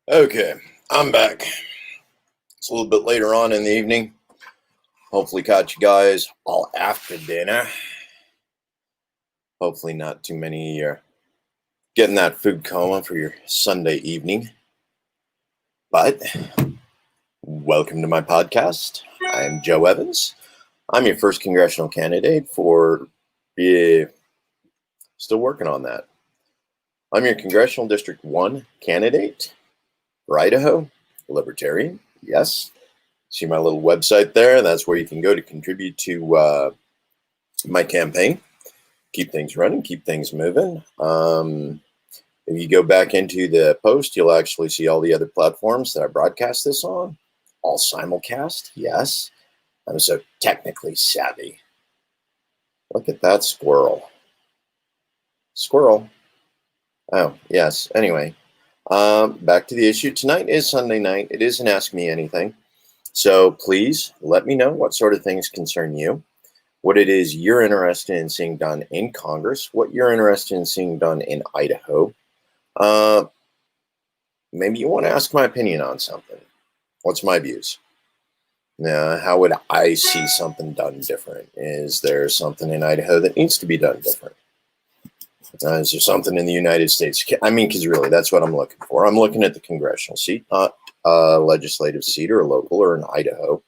Okay, I'm back. It's a little bit later on in the evening. Hopefully, caught you guys all after dinner. Hopefully, not too many getting that food coma for your Sunday evening. But welcome to my podcast. I am Joe Evans. I'm your first congressional candidate for. Still working on that. I'm your Congressional District 1 candidate for Idaho, Libertarian. Yes. See my little website there. That's where you can go to contribute to my campaign. Keep things running, keep things moving. If you go back into the post, you'll actually see all the other platforms that I broadcast this on. All simulcast, yes. I'm so technically savvy. Look at that squirrel. Squirrel. Oh, yes. Anyway, back to the issue. Tonight is Sunday night. It is an Ask Me Anything. So please let me know what sort of things concern you, what it is you're interested in seeing done in Congress, what you're interested in seeing done in Idaho. Maybe you want to ask my opinion on something. What's my views? How would I see something done different? Is there something in Idaho that needs to be done different? Is there something in the United States? I mean, because really, that's what I'm looking for. I'm looking at the congressional seat, not a legislative seat or a local or an Idaho.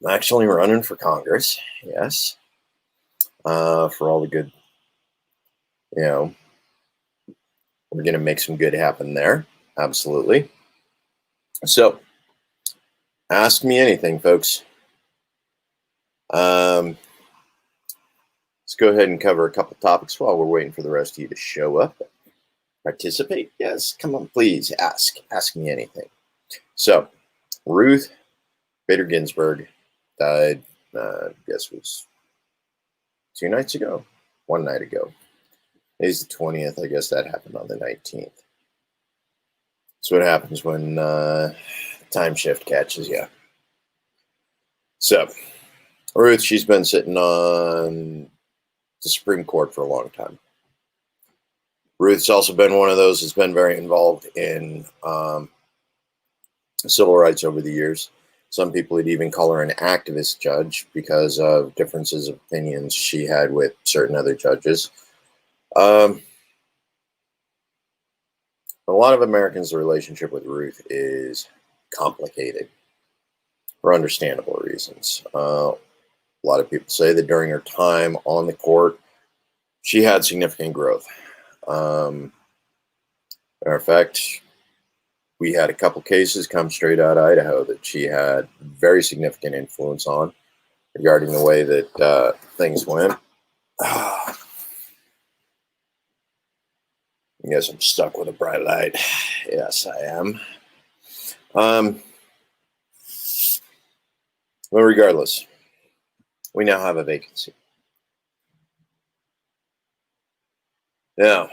I'm actually running for Congress, yes, for all the good, we're going to make some good happen there. Absolutely. So, ask me anything, folks. Let's go ahead and cover a couple topics while we're waiting for the rest of you to show up. Participate? Yes, come on, please. Ask me anything. So, Ruth Bader Ginsburg died, I guess it was 2 nights ago, 1 night ago. Today's the 20th. I guess that happened on the 19th. That's what happens when time shift catches you. So, Ruth, she's been sitting on the Supreme Court for a long time. Ruth's also been one of those that's been very involved in civil rights over the years. Some people would even call her an activist judge because of differences of opinions she had with certain other judges. A lot of Americans' relationship with Ruth is complicated for understandable reasons. A lot of people say that during her time on the court, she had significant growth. Matter of fact, we had a couple cases come straight out of Idaho that she had very significant influence on regarding the way that things went. I guess I'm stuck with a bright light. Yes, I am. But regardless, we now have a vacancy. Now,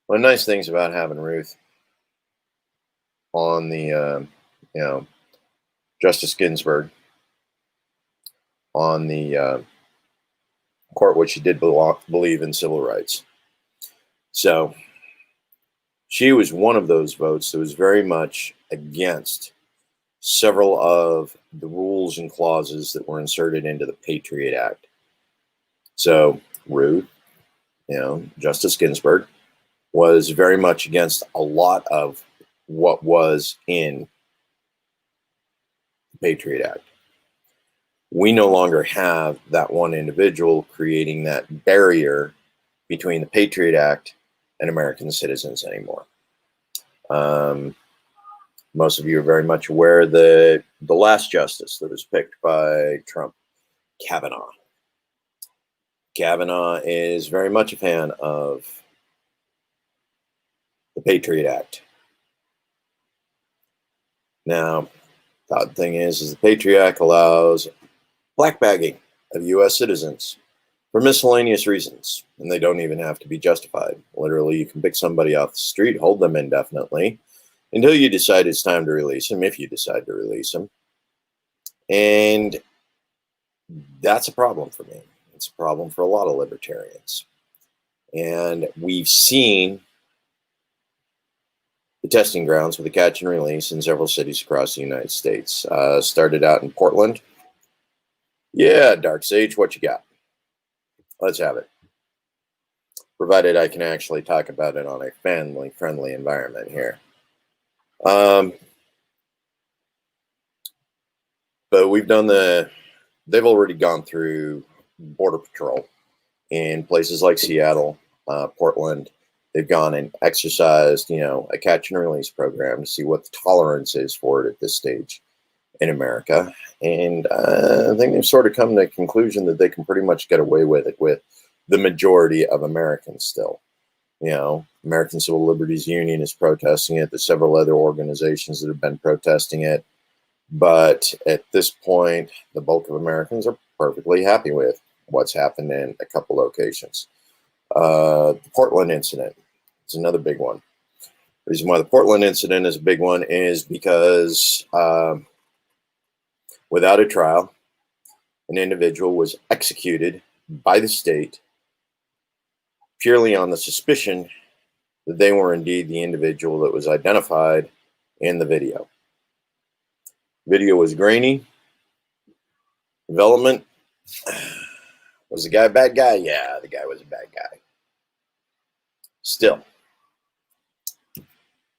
one of the nice things about having Ruth on the, Justice Ginsburg on the court, which she did believe in civil rights. So she was one of those votes that was very much against several of the rules and clauses that were inserted into the Patriot Act. So Ruth, Justice Ginsburg, was very much against a lot of what was in the Patriot Act. We no longer have that one individual creating that barrier between the Patriot Act and American citizens anymore. Most of you are very much aware that the last justice that was picked by Trump, Kavanaugh. Kavanaugh is very much a fan of the Patriot Act. Now, the odd thing is the Patriot Act allows black bagging of U.S. citizens for miscellaneous reasons, and they don't even have to be justified. Literally, you can pick somebody off the street, hold them indefinitely, until you decide it's time to release them, if you decide to release them. And that's a problem for me. It's a problem for a lot of libertarians. And we've seen the testing grounds for the catch and release in several cities across the United States. Started out in Portland. Yeah, Dark Sage, what you got? Let's have it. Provided I can actually talk about it on a family-friendly environment here. But they've already gone through Border Patrol in places like Seattle, Portland. They've gone and exercised, a catch and release program to see what the tolerance is for it at this stage in America. And I think they've sort of come to the conclusion that they can pretty much get away with it with the majority of Americans still. American Civil Liberties Union is protesting it. There's several other organizations that have been protesting it. But at this point, the bulk of Americans are perfectly happy with what's happened in a couple locations. The Portland incident is another big one. The reason why the Portland incident is a big one is because without a trial, an individual was executed by the state purely on the suspicion that they were indeed the individual that was identified in the video. Video was grainy. Development. Was the guy a bad guy? Yeah, the guy was a bad guy. Still,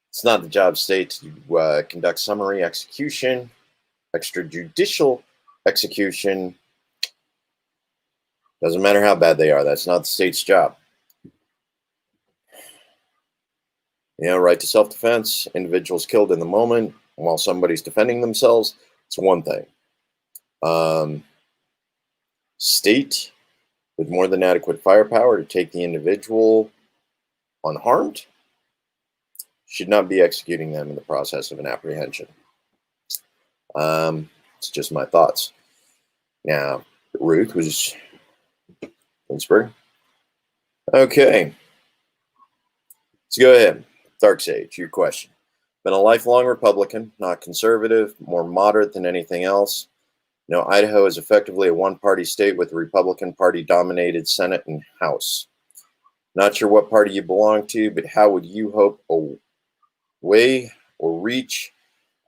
it's not the job of state to conduct summary execution, extrajudicial execution. Doesn't matter how bad they are. That's not the state's job. Right to self-defense, individuals killed in the moment while somebody's defending themselves, it's one thing. State with more than adequate firepower to take the individual unharmed should not be executing them in the process of an apprehension. It's just my thoughts. Now, Ruth was Pittsburgh. Okay. Let's go ahead. Dark Sage, your question. Been a lifelong Republican, not conservative, more moderate than anything else. Idaho is effectively a one-party state with a Republican Party-dominated Senate and House. Not sure what party you belong to, but how would you hope a way or reach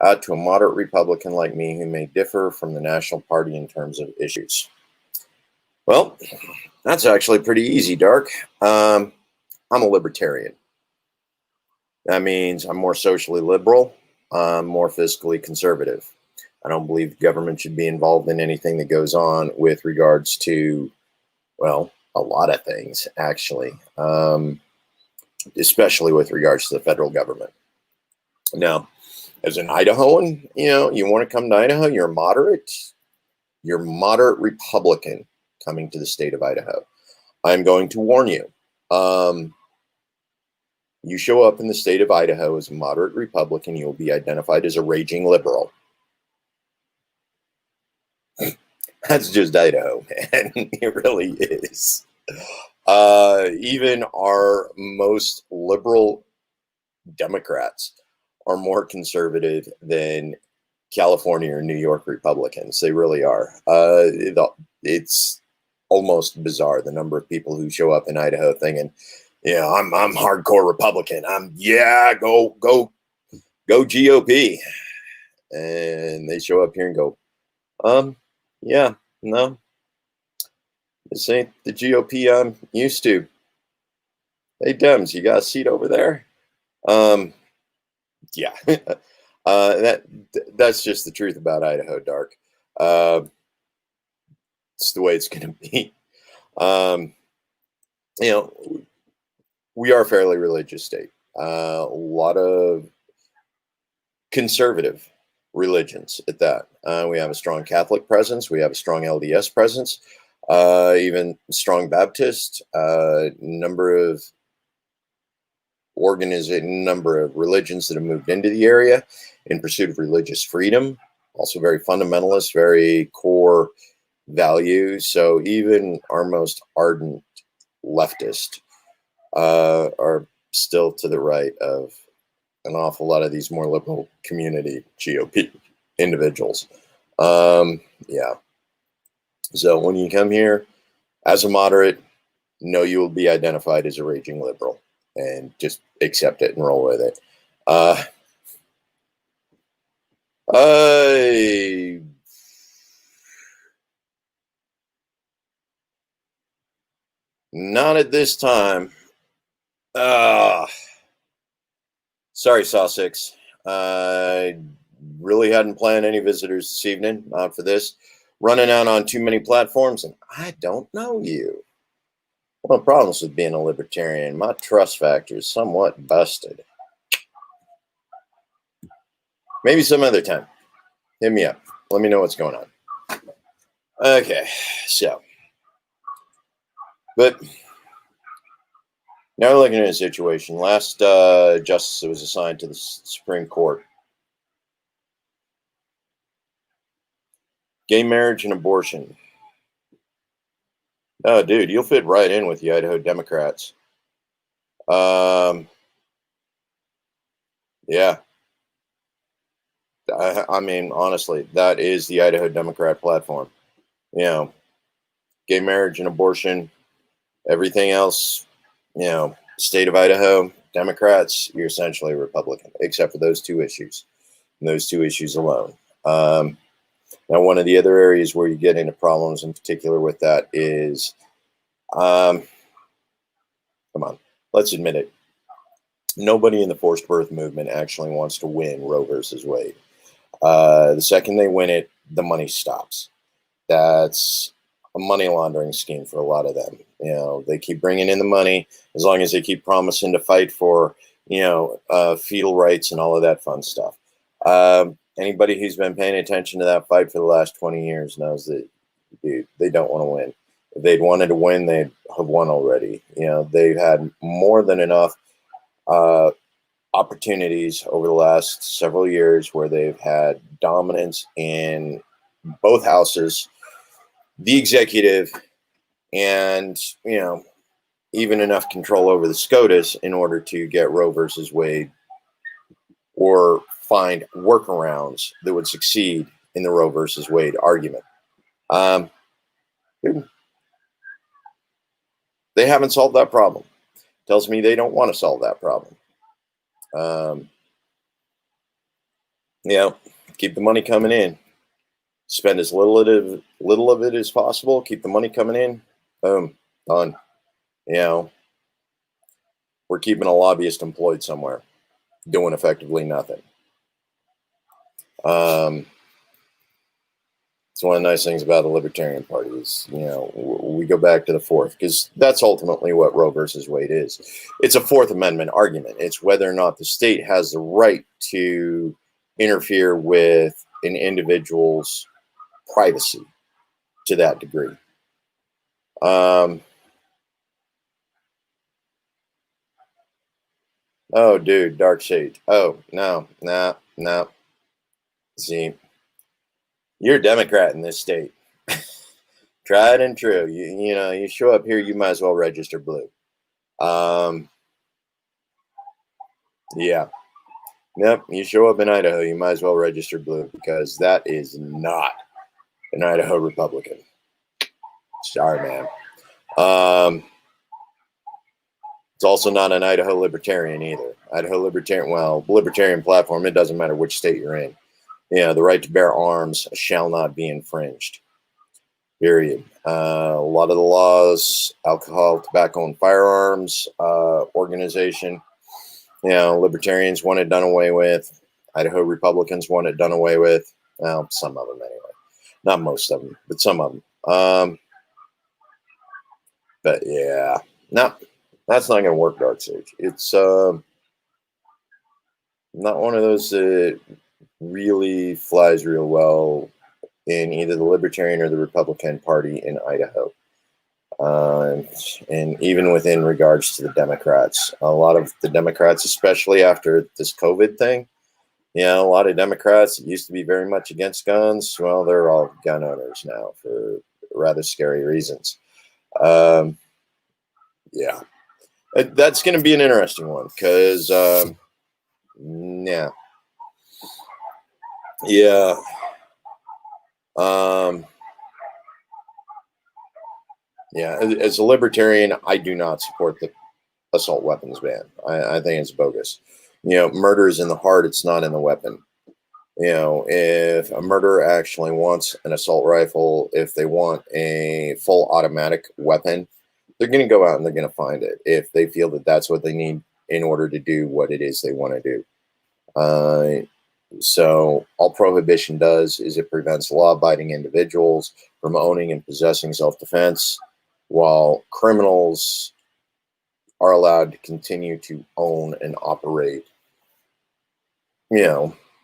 out to a moderate Republican like me who may differ from the National Party in terms of issues? Well, that's actually pretty easy, Dark. I'm a libertarian. That means I'm more socially liberal. I'm more fiscally conservative. I don't believe the government should be involved in anything that goes on with regards to, well, a lot of things, actually, especially with regards to the federal government. Now, as an Idahoan, you want to come to Idaho, you're moderate Republican coming to the state of Idaho. I'm going to warn you. You show up in the state of Idaho as a moderate Republican, you will be identified as a raging liberal. That's just Idaho, man. It really is. Even our most liberal Democrats are more conservative than California or New York Republicans. They really are. It's almost bizarre, the number of people who show up in Idaho thinking, I'm hardcore Republican. Go GOP. And they show up here and go, no, this ain't the GOP I'm used to. Hey, Dems, you got a seat over there? Yeah. That's just the truth about Idaho, Dark. It's the way it's going to be. We are a fairly religious state. A lot of conservative religions at that. We have a strong Catholic presence. We have a strong LDS presence, even strong Baptist, number of religions that have moved into the area in pursuit of religious freedom. Also very fundamentalist, very core values. So even our most ardent leftist are still to the right of an awful lot of these more liberal community GOP individuals. Yeah. So when you come here as a moderate, know you will be identified as a raging liberal and just accept it and roll with it. Uh, I not at this time. Uh, sorry, Sussex. I really hadn't planned any visitors this evening. Not for this. Running out on too many platforms, and I don't know you. One of the problems with being a libertarian, my trust factor is somewhat busted. Maybe some other time. Hit me up. Let me know what's going on. Okay, so, but now we're looking at a situation. Last justice that was assigned to the Supreme Court. Gay marriage and abortion. Oh, dude, you'll fit right in with the Idaho Democrats. Yeah. I mean, honestly, that is the Idaho Democrat platform. You know, gay marriage and abortion, everything else, state of Idaho, Democrats, you're essentially a Republican, except for those two issues, and those two issues alone. Now, one of the other areas where you get into problems in particular with that is, come on, let's admit it. Nobody in the forced birth movement actually wants to win Roe versus Wade. The second they win it, the money stops. That's a money laundering scheme for a lot of them. They keep bringing in the money as long as they keep promising to fight for, fetal rights and all of that fun stuff. Anybody who's been paying attention to that fight for the last 20 years knows that, dude, they don't want to win. If they'd wanted to win, they'd have won already. They've had more than enough opportunities over the last several years where they've had dominance in both houses, the executive, and even enough control over the SCOTUS in order to get Roe versus Wade or find workarounds that would succeed in the Roe versus Wade argument. They haven't solved that problem. Tells me they don't want to solve that problem. Keep the money coming in. Spend as little of it as possible. Keep the money coming in. Boom, done. We're keeping a lobbyist employed somewhere, doing effectively nothing. It's one of the nice things about the Libertarian Party is, we go back to the Fourth, because that's ultimately what Roe versus Wade is. It's a Fourth Amendment argument. It's whether or not the state has the right to interfere with an individual's privacy to that degree. Oh, dude, Dark Sage. Oh, no. See, you're a Democrat in this state. Tried and true. You show up here, you might as well register blue. Yeah. Yep, you show up in Idaho, you might as well register blue, because that is not an Idaho Republican. Sorry, man. It's also not an Idaho Libertarian either. Idaho Libertarian platform, it doesn't matter which state you're in. The right to bear arms shall not be infringed. Period. A lot of the laws, alcohol, tobacco, and firearms organization, libertarians want it done away with. Idaho Republicans want it done away with. Well, some of them anyway. Not most of them, but some of them. But yeah, no, that's not going to work, Dark Sage. It's not one of those that really flies real well in either the Libertarian or the Republican Party in Idaho. And even within regards to the Democrats, a lot of the Democrats, especially after this COVID thing, a lot of Democrats that used to be very much against guns, well, they're all gun owners now for rather scary reasons. Yeah, that's going to be an interesting one because, yeah. Yeah, as a libertarian, I do not support the assault weapons ban. I think it's bogus. Murder is in the heart, it's not in the weapon. If a murderer actually wants an assault rifle, if they want a full automatic weapon, they're going to go out and they're going to find it if they feel that that's what they need in order to do what it is they want to do. So all prohibition does is it prevents law-abiding individuals from owning and possessing self-defense, while criminals are allowed to continue to own and operate,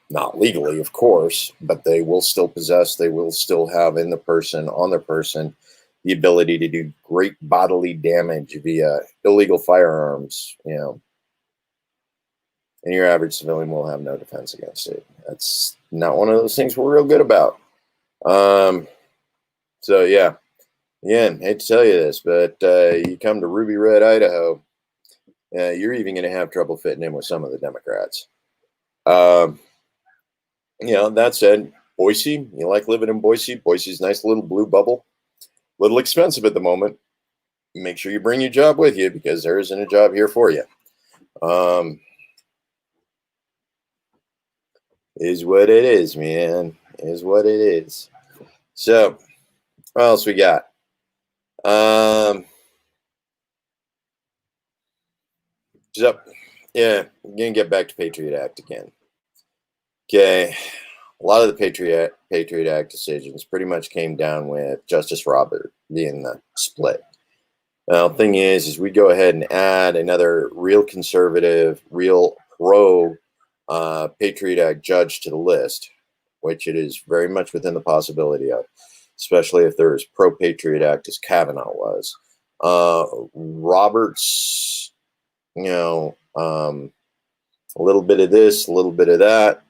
not legally, of course, but they will still possess, they will still have on their person, the ability to do great bodily damage via illegal firearms, and your average civilian will have no defense against it. That's not one of those things we're real good about. So yeah, again, hate to tell you this, but you come to Ruby Red, Idaho, you're even going to have trouble fitting in with some of the Democrats. That said, Boise, you like living in Boise? Boise's a nice little blue bubble. Little expensive at the moment. Make sure you bring your job with you because there isn't a job here for you. Is what it is, man. Is what it is. So, what else we got? So, yeah, I'm going to get back to Patriot Act again. Okay, a lot of the Patriot Act decisions pretty much came down with Justice Robert being the split. Now, the thing is we go ahead and add another real conservative, real pro Patriot Act judge to the list, which it is very much within the possibility of, especially if they're as pro Patriot Act as Kavanaugh was. Roberts, a little bit of this, a little bit of that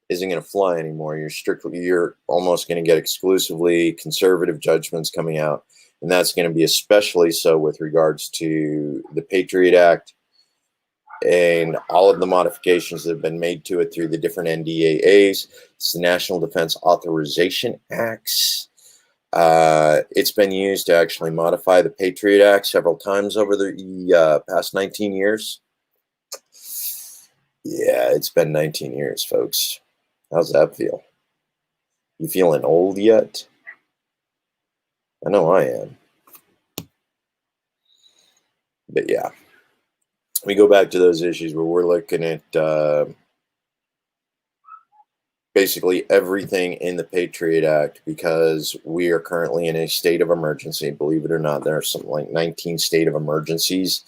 isn't going to fly anymore. You're almost going to get exclusively conservative judgments coming out. And that's going to be especially so with regards to the Patriot Act and all of the modifications that have been made to it through the different NDAAs. It's the National Defense Authorization Acts. It's been used to actually modify the Patriot Act several times over the past 19 years. Yeah, it's been 19 years, folks. How's that feel? You feeling old yet? I know I am. But yeah, we go back to those issues where we're looking at basically everything in the Patriot Act because we are currently in a state of emergency. Believe it or not, there are something like 19 state of emergencies,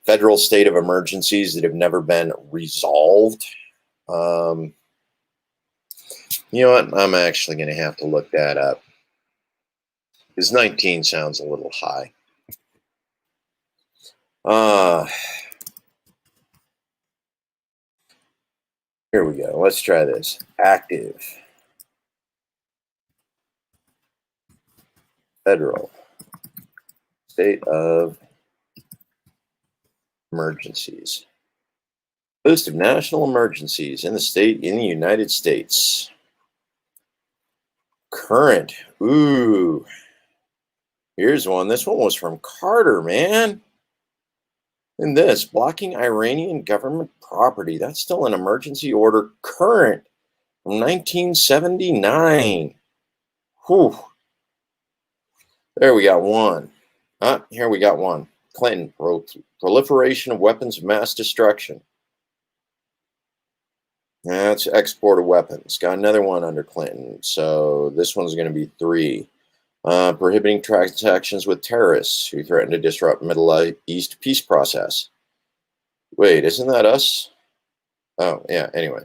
federal state of emergencies that have never been resolved. You know what? I'm actually going to have to look that up because 19 sounds a little high. Here we go. Let's try this. Active federal state of emergencies. List of national emergencies in the United States. Current. Ooh. Here's one. This one was from Carter, man. And this, blocking Iranian government property. That's still an emergency order. Current from 1979. Whew. There we got one. Here we got one. Clinton wrote proliferation of weapons of mass destruction. That's export of weapons. Got another one under Clinton. So this one's going to be 3. Prohibiting transactions with terrorists who threaten to disrupt Middle East peace process. Wait, isn't that us? Oh, yeah, anyway.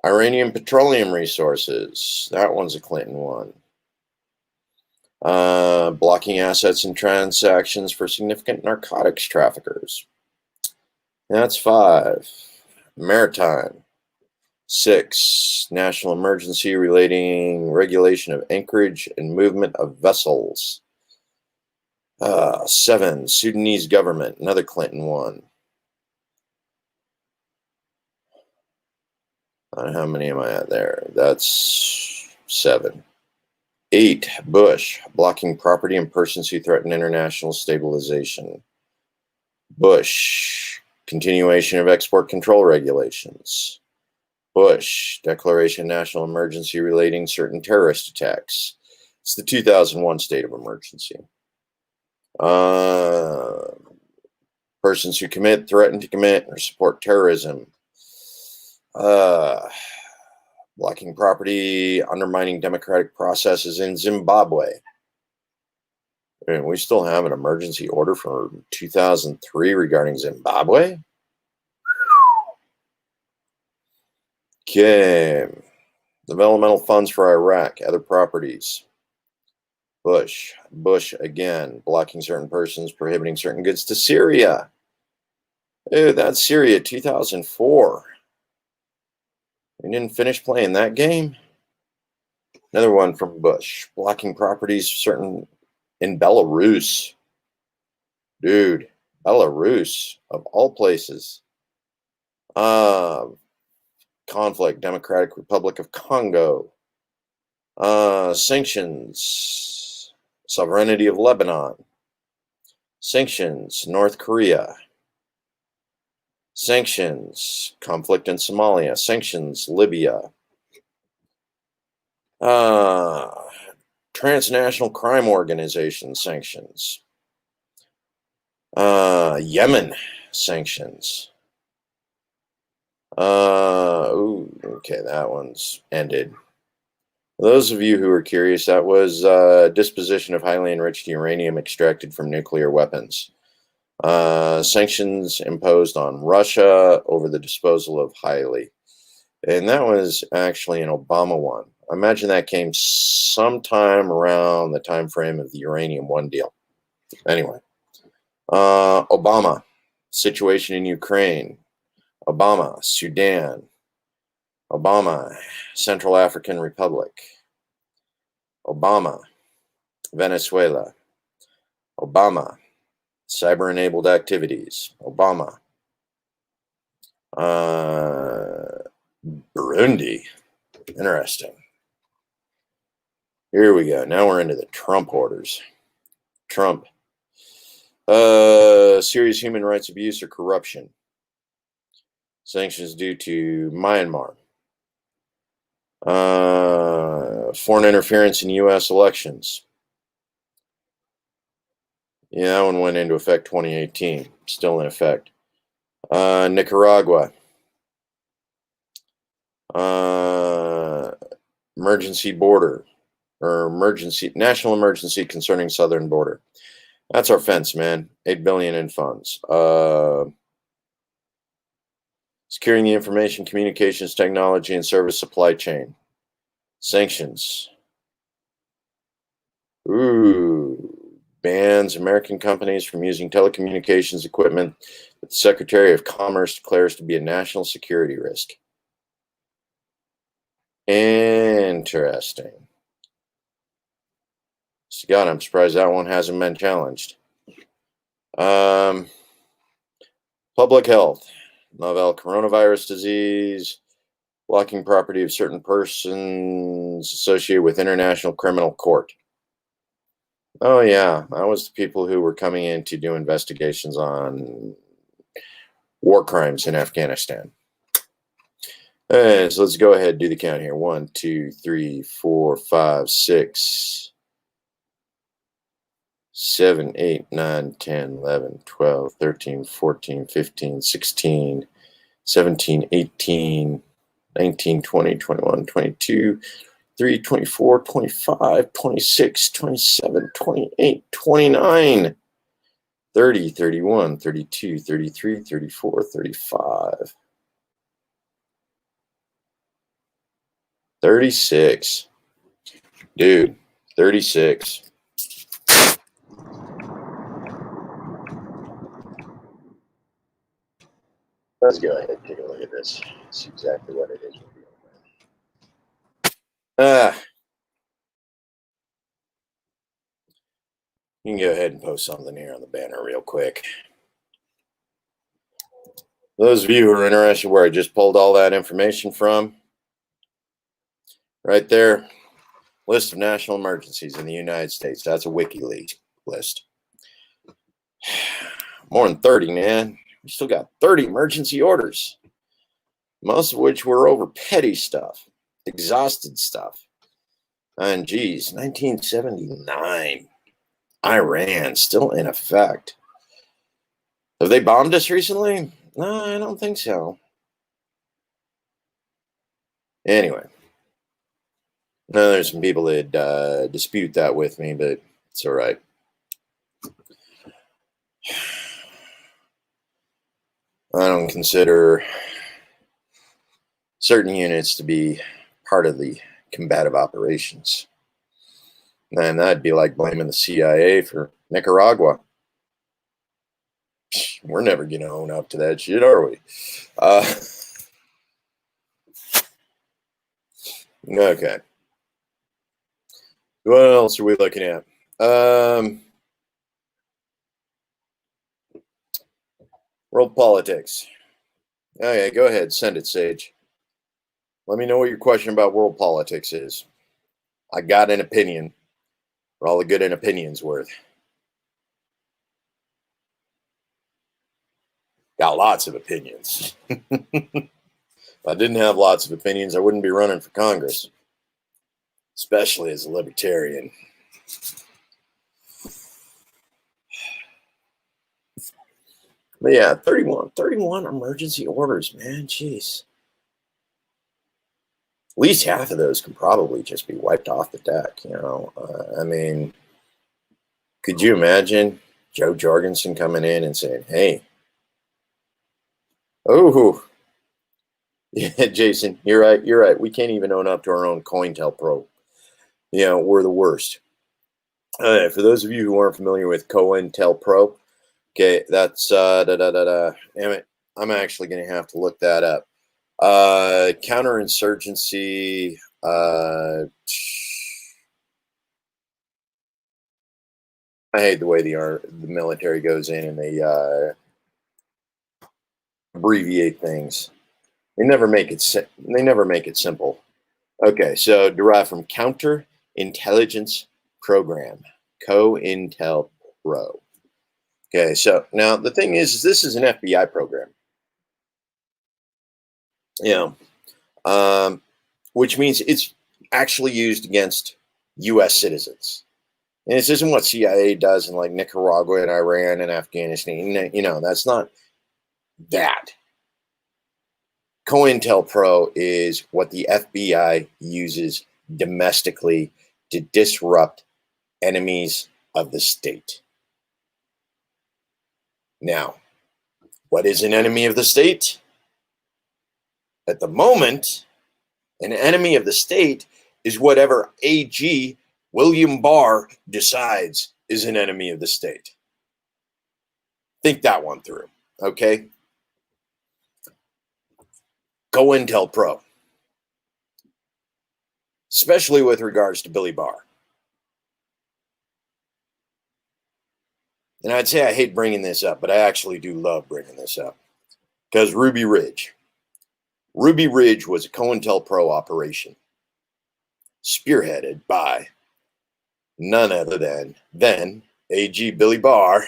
Iranian petroleum resources. That one's a Clinton one. Blocking assets and transactions for significant narcotics traffickers. That's 5. Maritime. 6. National emergency relating regulation of anchorage and movement of vessels. 7. Sudanese government. Another Clinton one. How many am I at there? That's 7. 8. Bush. Blocking property and persons who threaten international stabilization. Bush, continuation of export control regulations. Bush, declaration of national emergency relating certain terrorist attacks. It's the 2001 state of emergency. Persons who commit, threaten to commit, or support terrorism. Blocking property, undermining democratic processes in Zimbabwe. And we still have an emergency order from 2003 regarding Zimbabwe. Okay. Developmental funds for Iraq, other properties. Bush again, blocking certain persons, prohibiting certain goods to Syria. Ew, that's Syria, 2004. We didn't finish playing that game. Another one from Bush, blocking properties certain in Belarus. Dude, Belarus, of all places. Conflict, Democratic Republic of Congo. Sanctions, sovereignty of Lebanon. Sanctions, North Korea. Sanctions, conflict in Somalia. Sanctions, Libya. Transnational crime organization sanctions. Yemen sanctions. Okay, that one's ended. For those of you who are curious, that was disposition of highly enriched uranium extracted from nuclear weapons. Sanctions imposed on Russia over the disposal of highly. And that was actually an Obama one. I imagine that came sometime around the time frame of the Uranium One deal. Anyway, Obama, situation in Ukraine. Obama, Sudan. Obama, Central African Republic. Obama, Venezuela. Obama, cyber-enabled activities. Obama. Burundi. Interesting. Here we go. Now we're into the Trump orders. Trump. Serious human rights abuse or corruption. Sanctions due to Myanmar. Foreign interference in U.S. elections. Yeah, that one went into effect 2018. Still in effect. Nicaragua. Emergency border. Or national emergency concerning southern border. That's our fence, man. $8 billion in funds. Securing the information, communications, technology, and service supply chain. Sanctions. Bans American companies from using telecommunications equipment that the Secretary of Commerce declares to be a national security risk. Interesting. God, I'm surprised that one hasn't been challenged. Public health. Novel coronavirus disease. Blocking property of certain persons associated with International Criminal Court. Oh, yeah. That was the people who were coming in to do investigations on war crimes in Afghanistan. So let's go ahead and do the count here. 1, 2, 3, 4, 5, 6, 7, 8, 9, 10, 11, 12, 13, 14, 15, 16, 17, 18, 19, 20, 21, 22, 23, 24, 25, 26, 27, 28, 29, 30, 31, 32, 33, 34, 35, 36. Dude, 36. Let's go ahead and take a look at this. See exactly what it is we're dealing with. You can go ahead and post something here on the banner real quick. Those of you who are interested where I just pulled all that information from, right there, list of national emergencies in the United States. That's a WikiLeaks list. more than 30, man. We still got 30 emergency orders, most of which were over petty stuff, exhausted stuff. And geez, 1979, Iran still in effect. Have they bombed us recently? No, I don't think so. Anyway, no, there's some people that dispute that with me, but it's all right. I don't consider certain units to be part of the combative operations. And that'd be like blaming the CIA for Nicaragua. We're never going to own up to that shit, are we? Okay. What else are we looking at? World politics. Okay, go ahead. Send it, Sage. Let me know what your question about world politics is. I got an opinion for all the good an opinion's worth. Got lots of opinions. If I didn't have lots of opinions, I wouldn't be running for Congress, especially as a libertarian. But yeah, 31 emergency orders, man. Jeez. At least half of those can probably just be wiped off the deck, you know. I mean, could you imagine Joe Jorgensen coming in and saying, hey, oh, yeah, Jason, you're right. We can't even own up to our own COINTELPRO. You know, we're the worst. For those of you who aren't familiar with COINTELPRO, okay, that's damn it, I'm actually going to have to look that up. Counterinsurgency. I hate the way the military goes in and they abbreviate things. They never make it simple. Okay, so derived from Counterintelligence Program, COINTELPRO. Okay, so now the thing is this is an FBI program. Yeah, which means it's actually used against U.S. citizens. And this isn't what CIA does in like Nicaragua and Iran and Afghanistan. You know, that's not that. COINTELPRO is what the FBI uses domestically to disrupt enemies of the state. Now, what is an enemy of the state? At the moment, an enemy of the state is whatever AG William Barr decides is an enemy of the state. Think that one through, okay? COINTELPRO, especially with regards to Billy Barr. And I'd say I hate bringing this up, but I actually do love bringing this up. Because Ruby Ridge was a COINTELPRO operation spearheaded by none other than then AG Billy Barr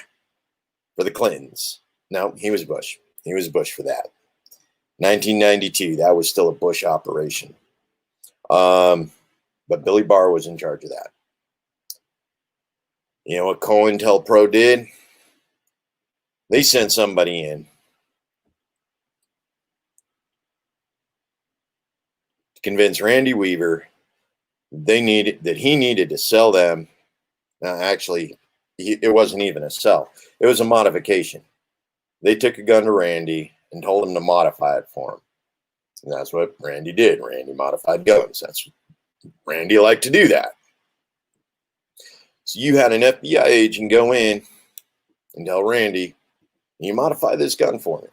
for the Clintons. No, he was Bush. He was Bush for that. 1992, that was still a Bush operation. But Billy Barr was in charge of that. You know what COINTELPRO did? They sent somebody in to convince Randy Weaver he needed to sell them. Actually, it wasn't even a sell. It was a modification. They took a gun to Randy and told him to modify it for him. And that's what Randy did. Randy modified guns. Randy liked to do that. So you had an FBI agent go in and tell Randy, you modify this gun for me.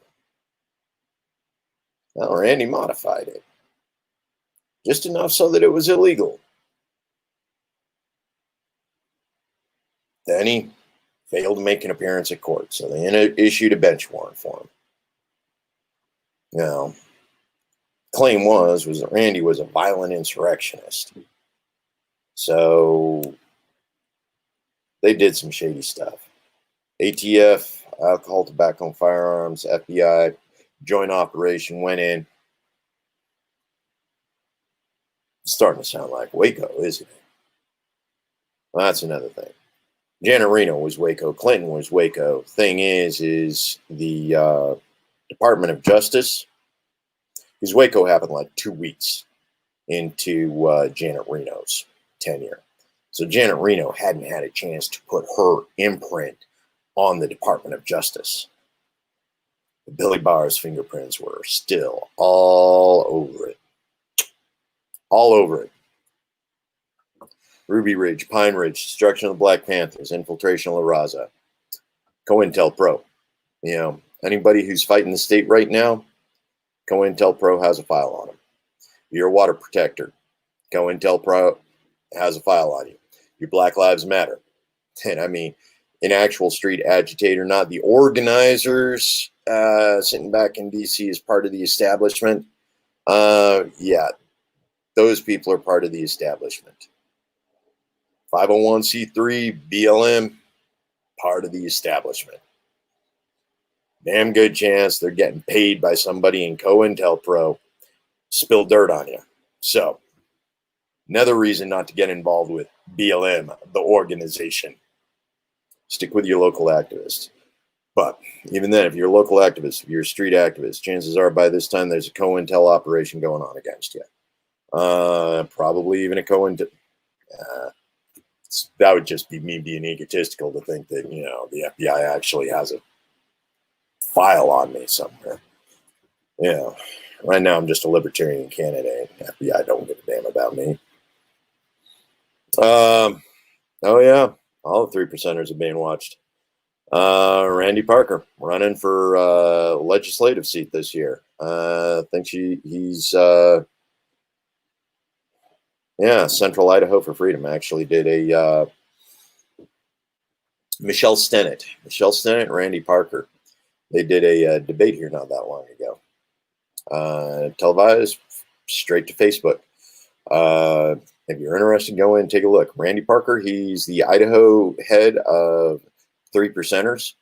Well, Randy modified it. Just enough so that it was illegal. Then he failed to make an appearance at court, so they issued a bench warrant for him. Now, claim was that Randy was a violent insurrectionist. So they did some shady stuff. ATF alcohol, tobacco, and firearms. FBI joint operation went in. It's starting to sound like Waco, isn't it? Well, that's another thing. Janet Reno was Waco. Clinton was Waco. Thing is the Department of Justice, because Waco happened like 2 weeks into Janet Reno's tenure. So Janet Reno hadn't had a chance to put her imprint on the Department of Justice. Billy Barr's fingerprints were still all over it. All over it. Ruby Ridge, Pine Ridge, destruction of the Black Panthers, infiltration of La Raza, COINTELPRO. You know, anybody who's fighting the state right now, COINTELPRO has a file on them. You're a water protector, COINTELPRO has a file on you. Your Black Lives Matter. And I mean, an actual street agitator, not the organizers sitting back in D.C. as part of the establishment. Yeah, those people are part of the establishment. 501c3, BLM, part of the establishment. Damn good chance they're getting paid by somebody in COINTELPRO. Spill dirt on you. So, another reason not to get involved with BLM, the organization. Stick with your local activists. But even then, if you're a local activist, if you're a street activist, chances are by this time there's a COINTEL operation going on against you. Probably even a COINTEL. That would just be me being egotistical to think that, you know, the FBI actually has a file on me somewhere. Yeah. Right now, I'm just a libertarian candidate. FBI don't give a damn about me. Oh, yeah. All the 3 percenters are being watched. Randy Parker running for legislative seat this year. I think he's Central Idaho for Freedom actually did a Michelle Stennett, Randy Parker. They did a debate here not that long ago. Televised straight to Facebook. If you're interested, go in and take a look. Randy Parker, he's the Idaho head of 3 percenters.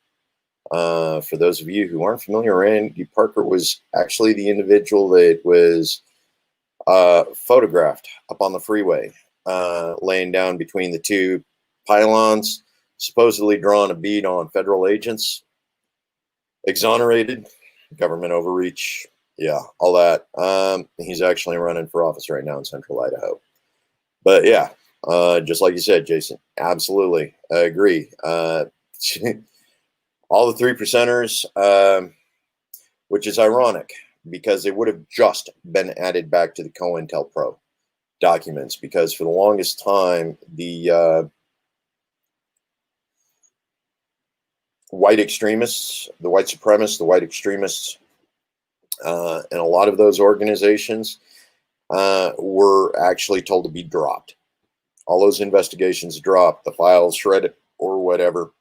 For those of you who aren't familiar, Randy Parker was actually the individual that was photographed up on the freeway, laying down between the 2 pylons, supposedly drawing a bead on federal agents. Exonerated, government overreach, yeah, all that. He's actually running for office right now in Central Idaho. But yeah, just like you said, Jason, absolutely, I agree. All the 3 percenters, which is ironic because they would have just been added back to the COINTELPRO documents, because for the longest time, the white extremists, the white supremacists, the white extremists, and a lot of those organizations were actually told to be dropped. All those investigations dropped, the files shredded or whatever.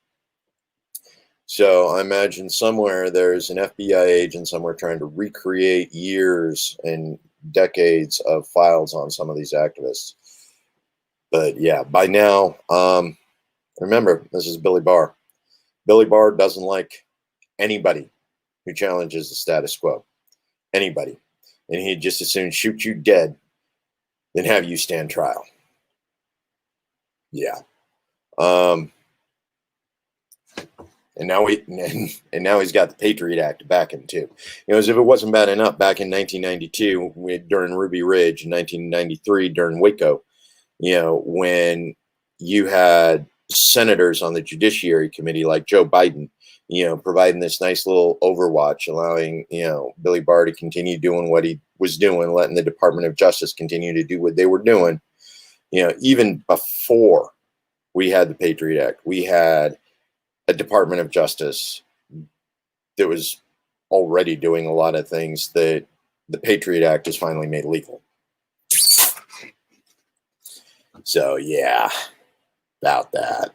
So I imagine somewhere there's an FBI agent somewhere trying to recreate years and decades of files on some of these activists. But yeah, by now, remember, this is Billy Barr. Billy Barr doesn't like anybody who challenges the status quo. Anybody. And he'd just as soon shoot you dead than have you stand trial. Yeah. And now he's got the Patriot Act to back him too. You know, as if it wasn't bad enough, back in 1992, during Ruby Ridge, in 1993 during Waco, you know, when you had senators on the Judiciary Committee like Joe Biden, you know, providing this nice little overwatch, allowing, you know, Billy Barr to continue doing what he was doing, letting the Department of Justice continue to do what they were doing. You know, even before we had the Patriot Act, we had a Department of Justice that was already doing a lot of things that the Patriot Act has finally made legal. So yeah, about that.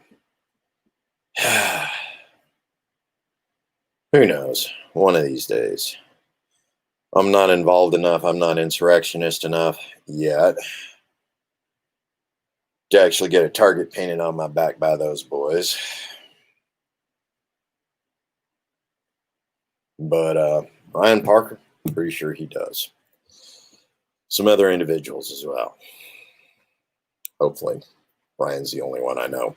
Who knows? One of these days. I'm not involved enough. I'm not insurrectionist enough yet to actually get a target painted on my back by those boys. But Ryan Parker, pretty sure he does. Some other individuals as well. Hopefully, Ryan's the only one I know.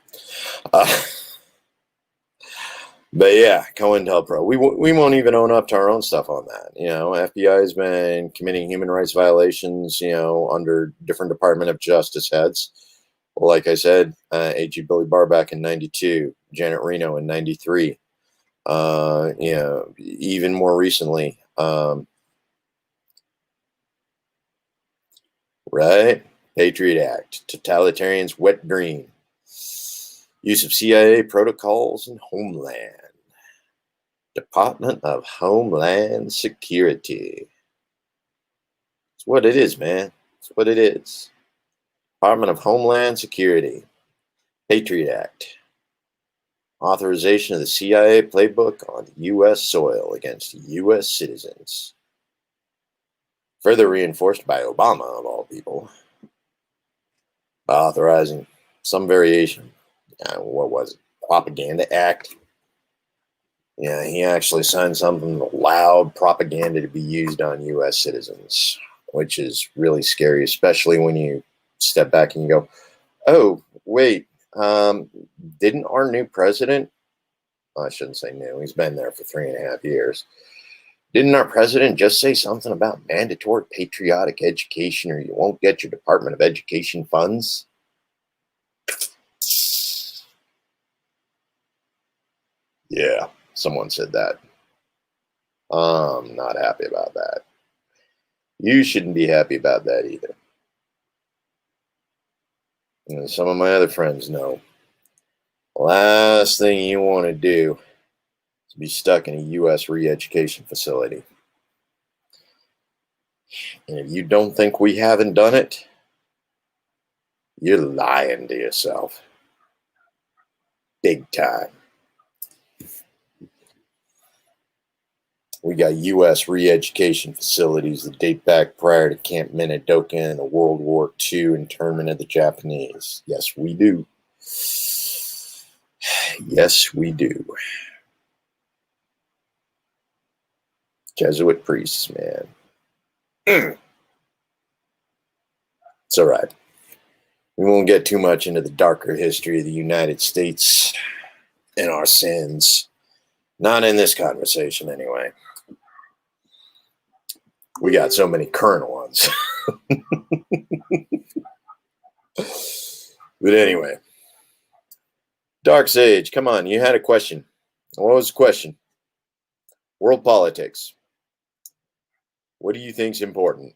But yeah, COINTELPRO. We won't even own up to our own stuff on that. FBI has been committing human rights violations, under different Department of Justice heads. Like I said, AG Billy Barr back in 92, Janet Reno in 93. Even more recently, right? Patriot Act, totalitarian's wet dream, use of CIA protocols and Homeland, Department of Homeland Security. It's what it is, man. It's what it is. Department of Homeland Security, Patriot Act, authorization of the CIA playbook on U.S. soil against U.S. citizens. Further reinforced by Obama, of all people, by authorizing some variation. What was it? Propaganda Act. Yeah, he actually signed something that allowed propaganda to be used on U.S. citizens, which is really scary, especially when you step back and you go, oh, wait, didn't our new president, I shouldn't say new, he's been there for 3.5 years. Didn't our president just say something about mandatory patriotic education or you won't get your Department of Education funds? Yeah, someone said that. I'm not happy about that. You shouldn't be happy about that either. And some of my other friends know. Last thing you want to do is be stuck in a U.S. re-education facility. And if you don't think we haven't done it, you're lying to yourself. Big time. We got U.S. re-education facilities that date back prior to Camp Minidoka and the World War II internment of the Japanese. Yes, we do. Yes, we do. Jesuit priests, man. It's all right. We won't get too much into the darker history of the United States and our sins. Not in this conversation, anyway. We got so many current ones. But anyway. Dark Sage, come on. You had a question. What was the question? World politics. What do you think is important?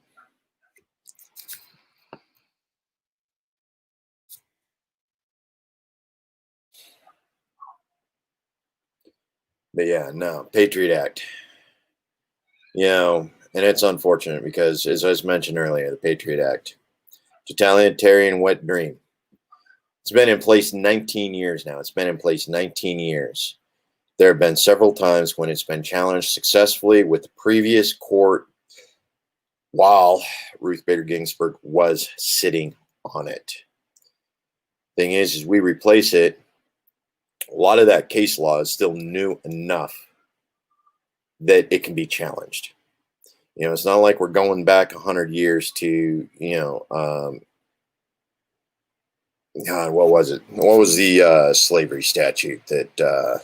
But yeah, no, Patriot Act. And it's unfortunate because, as I was mentioned earlier, the Patriot Act, totalitarian wet dream. It's been in place 19 years now. It's been in place 19 years. There have been several times when it's been challenged successfully with the previous court while Ruth Bader Ginsburg was sitting on it. Thing is we replace it. A lot of that case law is still new enough that it can be challenged. It's not like we're going back 100 years to, God, what was it? What was the slavery statute that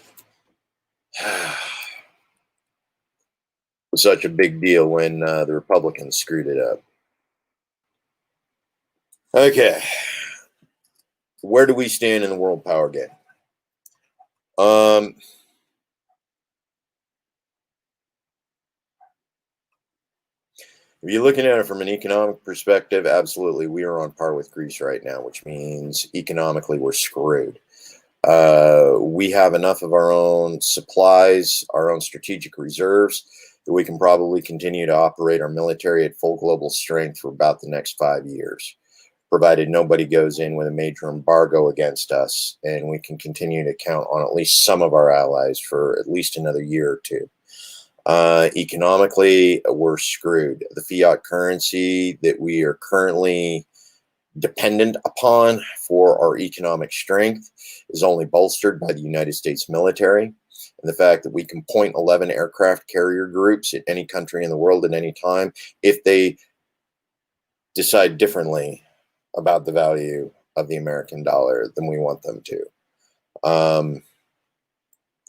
was such a big deal when the Republicans screwed it up? Okay. Where do we stand in the world power game? If you're looking at it from an economic perspective, absolutely, we are on par with Greece right now, which means economically we're screwed. We have enough of our own supplies, our own strategic reserves, that we can probably continue to operate our military at full global strength for about the next 5 years, provided nobody goes in with a major embargo against us, and we can continue to count on at least some of our allies for at least another year or two. Economically, we're screwed. The fiat currency that we are currently dependent upon for our economic strength is only bolstered by the United States military. and the fact that we can point 11 aircraft carrier groups at any country in the world at any time if they decide differently about the value of the American dollar than we want them to.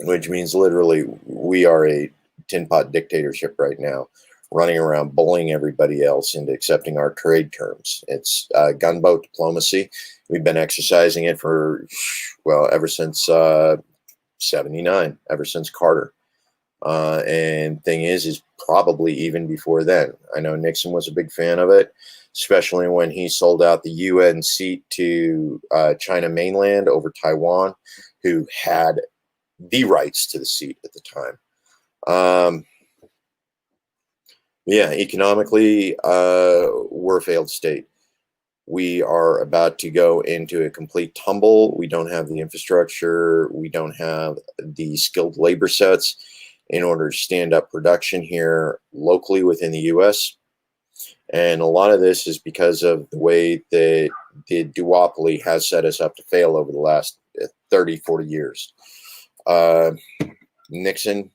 Which means literally we are a tin pot dictatorship right now, running around bullying everybody else into accepting our trade terms. It's gunboat diplomacy. We've been exercising it for, well, ever since 79, ever since Carter. And thing is probably even before then. I know Nixon was a big fan of it, especially when he sold out the UN seat to China mainland over Taiwan, who had the rights to the seat at the time. Yeah, economically, we're a failed state. We are about to go into a complete tumble. We don't have the infrastructure. We don't have the skilled labor sets in order to stand up production here locally within the U.S. And a lot of this is because of the way that the duopoly has set us up to fail over the last 30, 40 years. Nixon,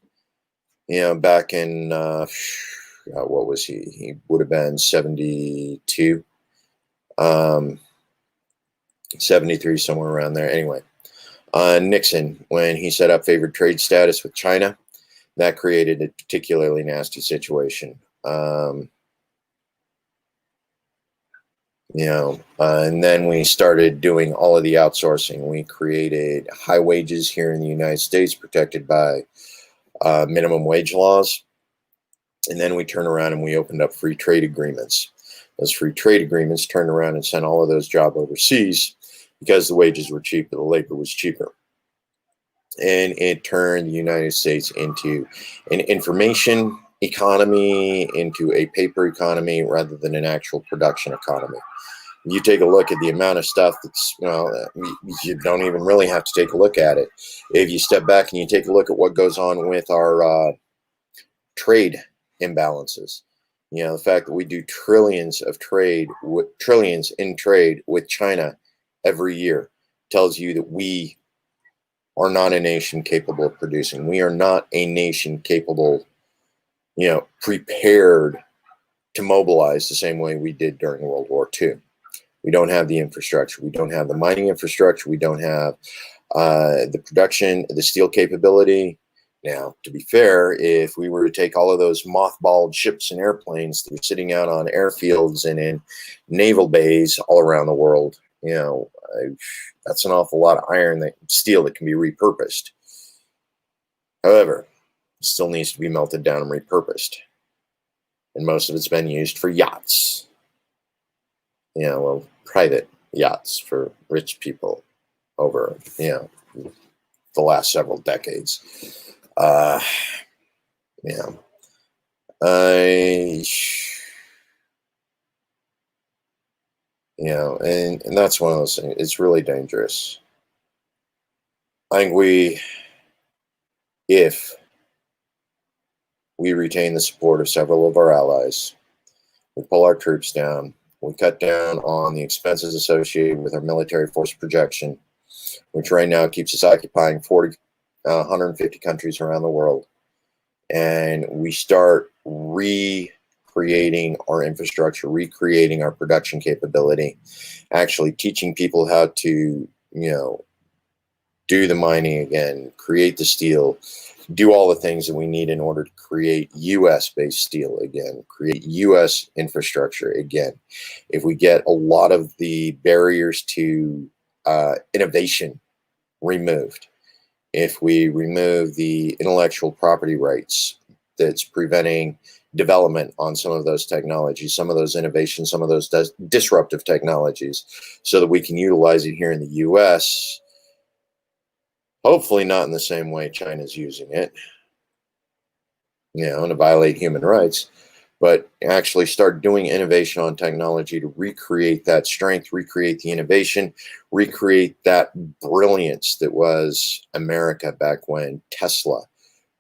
back in, what was he? He would have been 72, 73, somewhere around there. Anyway, Nixon, when he set up favored trade status with China, that created a particularly nasty situation. And then we started doing all of the outsourcing. We created high wages here in the United States, protected by minimum wage laws. And then we turned around and we opened up free trade agreements. Those free trade agreements turned around and sent all of those jobs overseas because the wages were cheaper, the labor was cheaper. And it turned the United States into an information economy, into a paper economy, rather than an actual production economy. You take a look at the amount of stuff that's, you don't even really have to take a look at it. If you step back and you take a look at what goes on with our trade imbalances, the fact that we do trillions in trade with China every year tells you that we are not a nation capable of producing. We are not a nation capable, prepared to mobilize the same way we did during World War II. We don't have the infrastructure. We don't have the mining infrastructure. We don't have the production, the steel capability. Now, to be fair, if we were to take all of those mothballed ships and airplanes that are sitting out on airfields and in naval bays all around the world, that's an awful lot of steel that can be repurposed. However, it still needs to be melted down and repurposed. And most of it's been used for yachts. Private yachts for rich people over, the last several decades. And that's one of those things. It's really dangerous. I think if we retain the support of several of our allies, we pull our troops down, we cut down on the expenses associated with our military force projection, which right now keeps us occupying 150 countries around the world, and we start recreating our infrastructure, recreating our production capability, actually teaching people how to, do the mining again, create the steel, do all the things that we need in order to create U.S.-based steel again, create U.S. infrastructure again. If we get a lot of the barriers to innovation removed, if we remove the intellectual property rights that's preventing development on some of those technologies, some of those innovations, some of those disruptive technologies, so that we can utilize it here in the U.S., hopefully not in the same way China's using it, and to violate human rights, but actually start doing innovation on technology to recreate that strength, recreate the innovation, recreate that brilliance that was America back when Tesla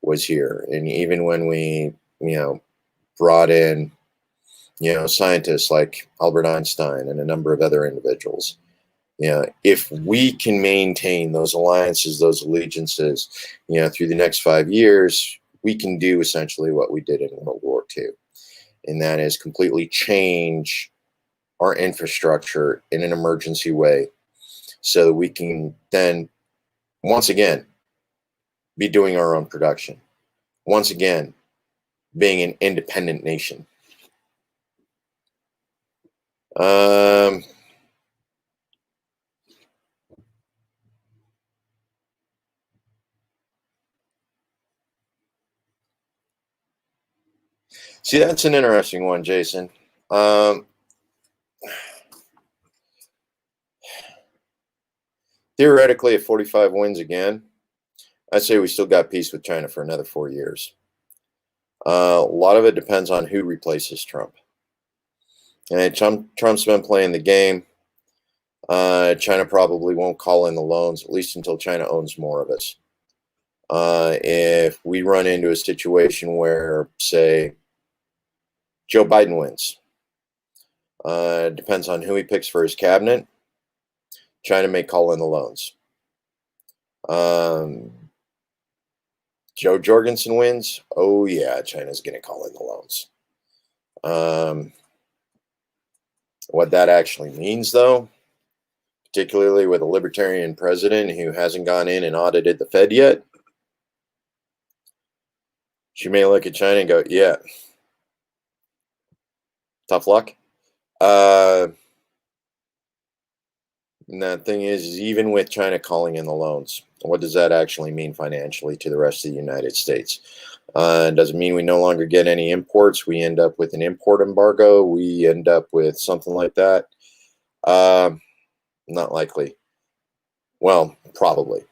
was here. And even when we, brought in, scientists like Albert Einstein and a number of other individuals, If we can maintain those alliances, those allegiances, through the next 5 years, we can do essentially what we did in World War II, and that is completely change our infrastructure in an emergency way so that we can then, once again, be doing our own production. Once again, being an independent nation. See, that's an interesting one, Jason. Theoretically, if 45 wins again, I'd say we still got peace with China for another 4 years. A lot of it depends on who replaces Trump. And Trump's been playing the game. China probably won't call in the loans, at least until China owns more of it. If we run into a situation where, say, Joe Biden wins, depends on who he picks for his cabinet, China may call in the loans. Joe Jorgensen wins, oh yeah, China's going to call in the loans. What that actually means, though, particularly with a libertarian president who hasn't gone in and audited the Fed yet, she may look at China and go, yeah, tough luck. And that thing is, even with China calling in the loans, what does that actually mean financially to the rest of the United States? Does it mean we no longer get any imports? We end up with an import embargo. We end up with something like that. Not likely. Well, probably.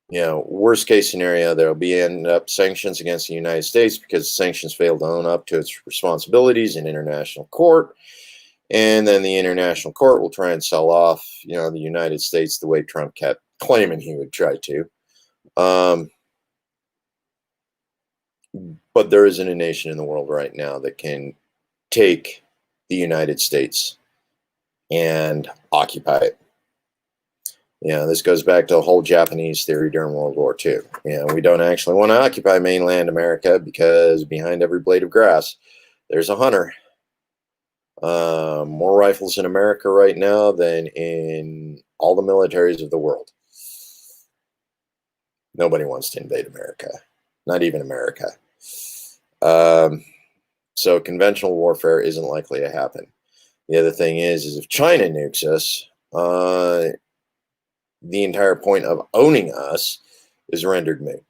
Worst case scenario, there'll be end up sanctions against the United States because sanctions failed to own up to its responsibilities in international court. And then the international court will try and sell off, the United States the way Trump kept claiming he would try to. But there isn't a nation in the world right now that can take the United States and occupy it. This goes back to the whole Japanese theory during World War II. We don't actually want to occupy mainland America because behind every blade of grass, there's a hunter. More rifles in America right now than in all the militaries of the world. Nobody wants to invade America, not even America. So conventional warfare isn't likely to happen. The other thing is if China nukes us, the entire point of owning us is rendered moot.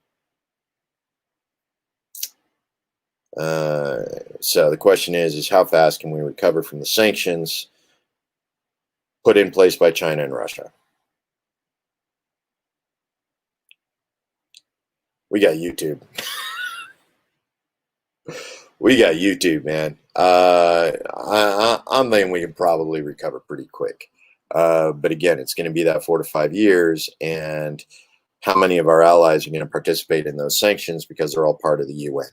So the question is how fast can we recover from the sanctions put in place by China and Russia? We got YouTube. We got YouTube, man. I'm thinking we can probably recover pretty quick. But again, it's going to be that 4 to 5 years, and how many of our allies are going to participate in those sanctions because they're all part of the UN.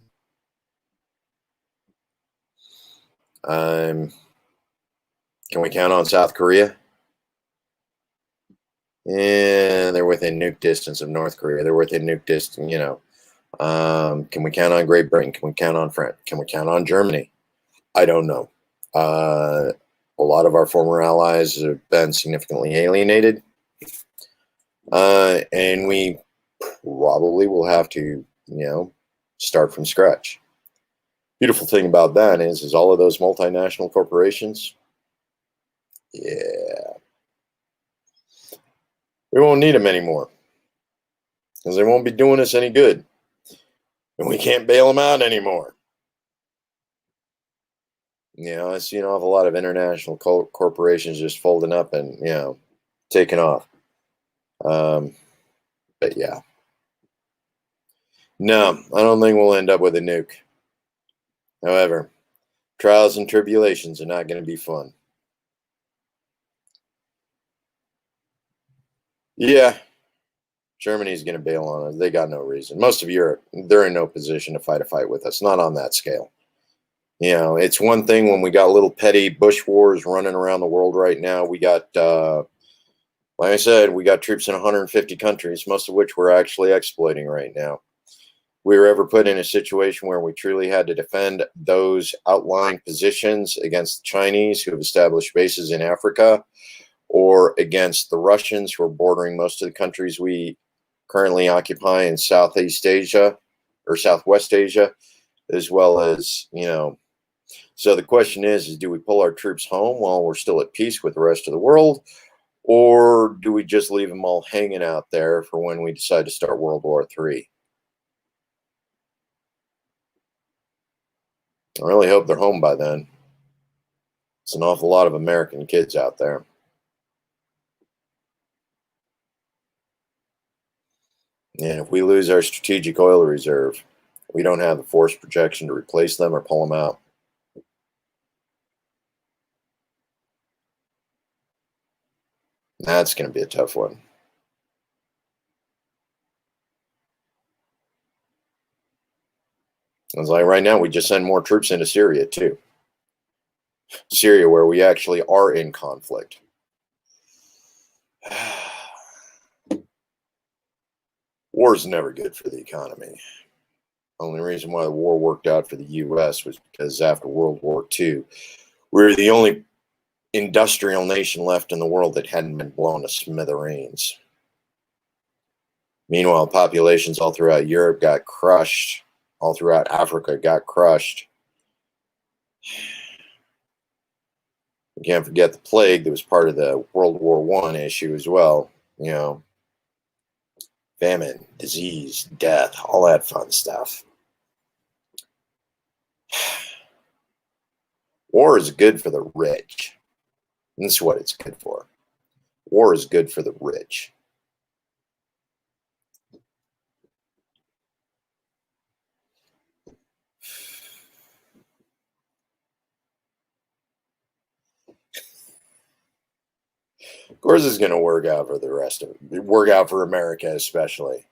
Can we count on South Korea? Yeah, they're within nuke distance of North Korea. They're within nuke distance, Can we count on Great Britain? Can we count on France? Can we count on Germany? I don't know. A lot of our former allies have been significantly alienated. And we probably will have to, start from scratch. Beautiful thing about that is all of those multinational corporations, yeah, we won't need them anymore because they won't be doing us any good, and we can't bail them out anymore. I see an awful lot of international corporations just folding up and taking off. But yeah, no, I don't think we'll end up with a nuke. However, trials and tribulations are not going to be fun. Yeah, Germany's going to bail on us. They got no reason. Most of Europe, they're in no position to fight a fight with us. Not on that scale. It's one thing when we got little petty Bush wars running around the world right now. We got Like I said, we got troops in 150 countries, most of which we're actually exploiting right now. We were ever put in a situation where we truly had to defend those outlying positions against the Chinese who have established bases in Africa, or against the Russians who are bordering most of the countries we currently occupy in Southeast Asia or Southwest Asia, as well as, so the question is do we pull our troops home while we're still at peace with the rest of the world, or do we just leave them all hanging out there for when we decide to start World War III? I really hope they're home by then. It's an awful lot of American kids out there. And if we lose our strategic oil reserve, we don't have the force projection to replace them or pull them out. That's going to be a tough one. It's like right now we just send more troops into Syria too. Syria, where we actually are in conflict. War is never good for the economy. Only reason why the war worked out for the U.S. was because after World War II, we were the only industrial nation left in the world that hadn't been blown to smithereens. Meanwhile, populations all throughout Europe got crushed. All throughout Africa got crushed. We can't forget the plague that was part of the World War I issue as well. Famine, disease, death, all that fun stuff. War is good for the rich. And this is what it's good for. War is good for the rich. Of course, it's going to work out for the rest of it. Work out for America, especially.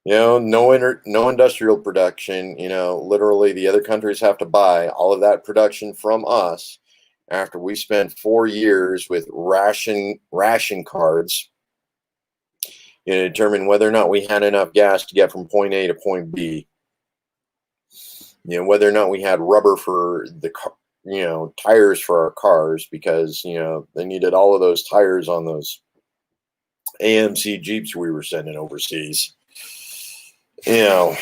No industrial production. Literally, the other countries have to buy all of that production from us. After we spent 4 years with ration cards, to determine whether or not we had enough gas to get from point A to point B. Whether or not we had rubber for the tires for our cars, because they needed all of those tires on those AMC Jeeps we were sending overseas. Yeah.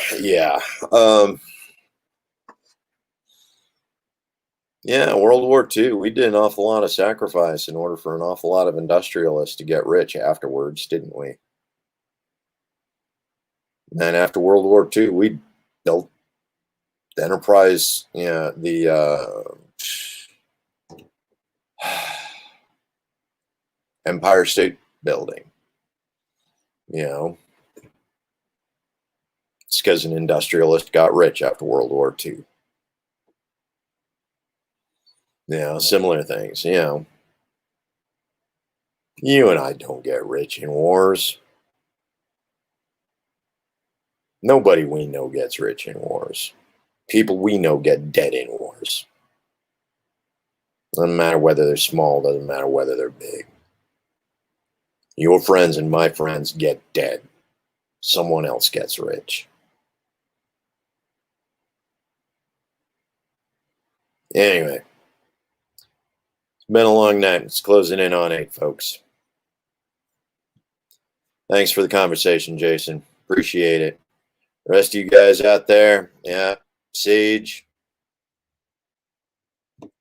World War II, we did an awful lot of sacrifice in order for an awful lot of industrialists to get rich afterwards, didn't we? And after World War II, we built the Enterprise, the Empire State Building. It's because an industrialist got rich after World War II. Similar things. You and I don't get rich in wars. Nobody we know gets rich in wars. People we know get dead in wars. Doesn't matter whether they're small, doesn't matter whether they're big. Your friends and my friends get dead. Someone else gets rich. Anyway, it's been a long night. It's closing in on 8, folks. Thanks for the conversation, Jason. Appreciate it. The rest of you guys out there, Sage,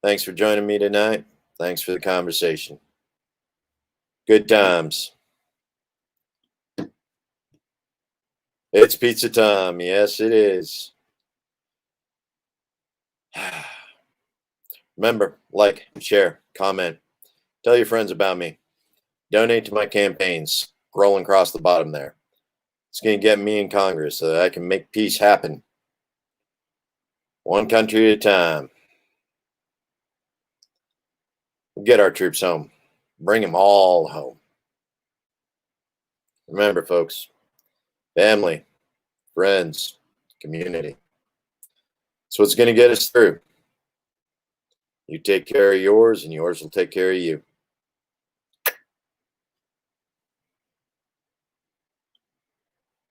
thanks for joining me tonight. Thanks for the conversation. Good times. It's pizza time. Yes, it is. Remember, like, share, comment, tell your friends about me. Donate to my campaigns. Scrolling across the bottom there. It's going to get me in Congress so that I can make peace happen. One country at a time. We'll get our troops home. Bring them all home. Remember, folks, family, friends, community. It's what's going to get us through. You take care of yours, and yours will take care of you.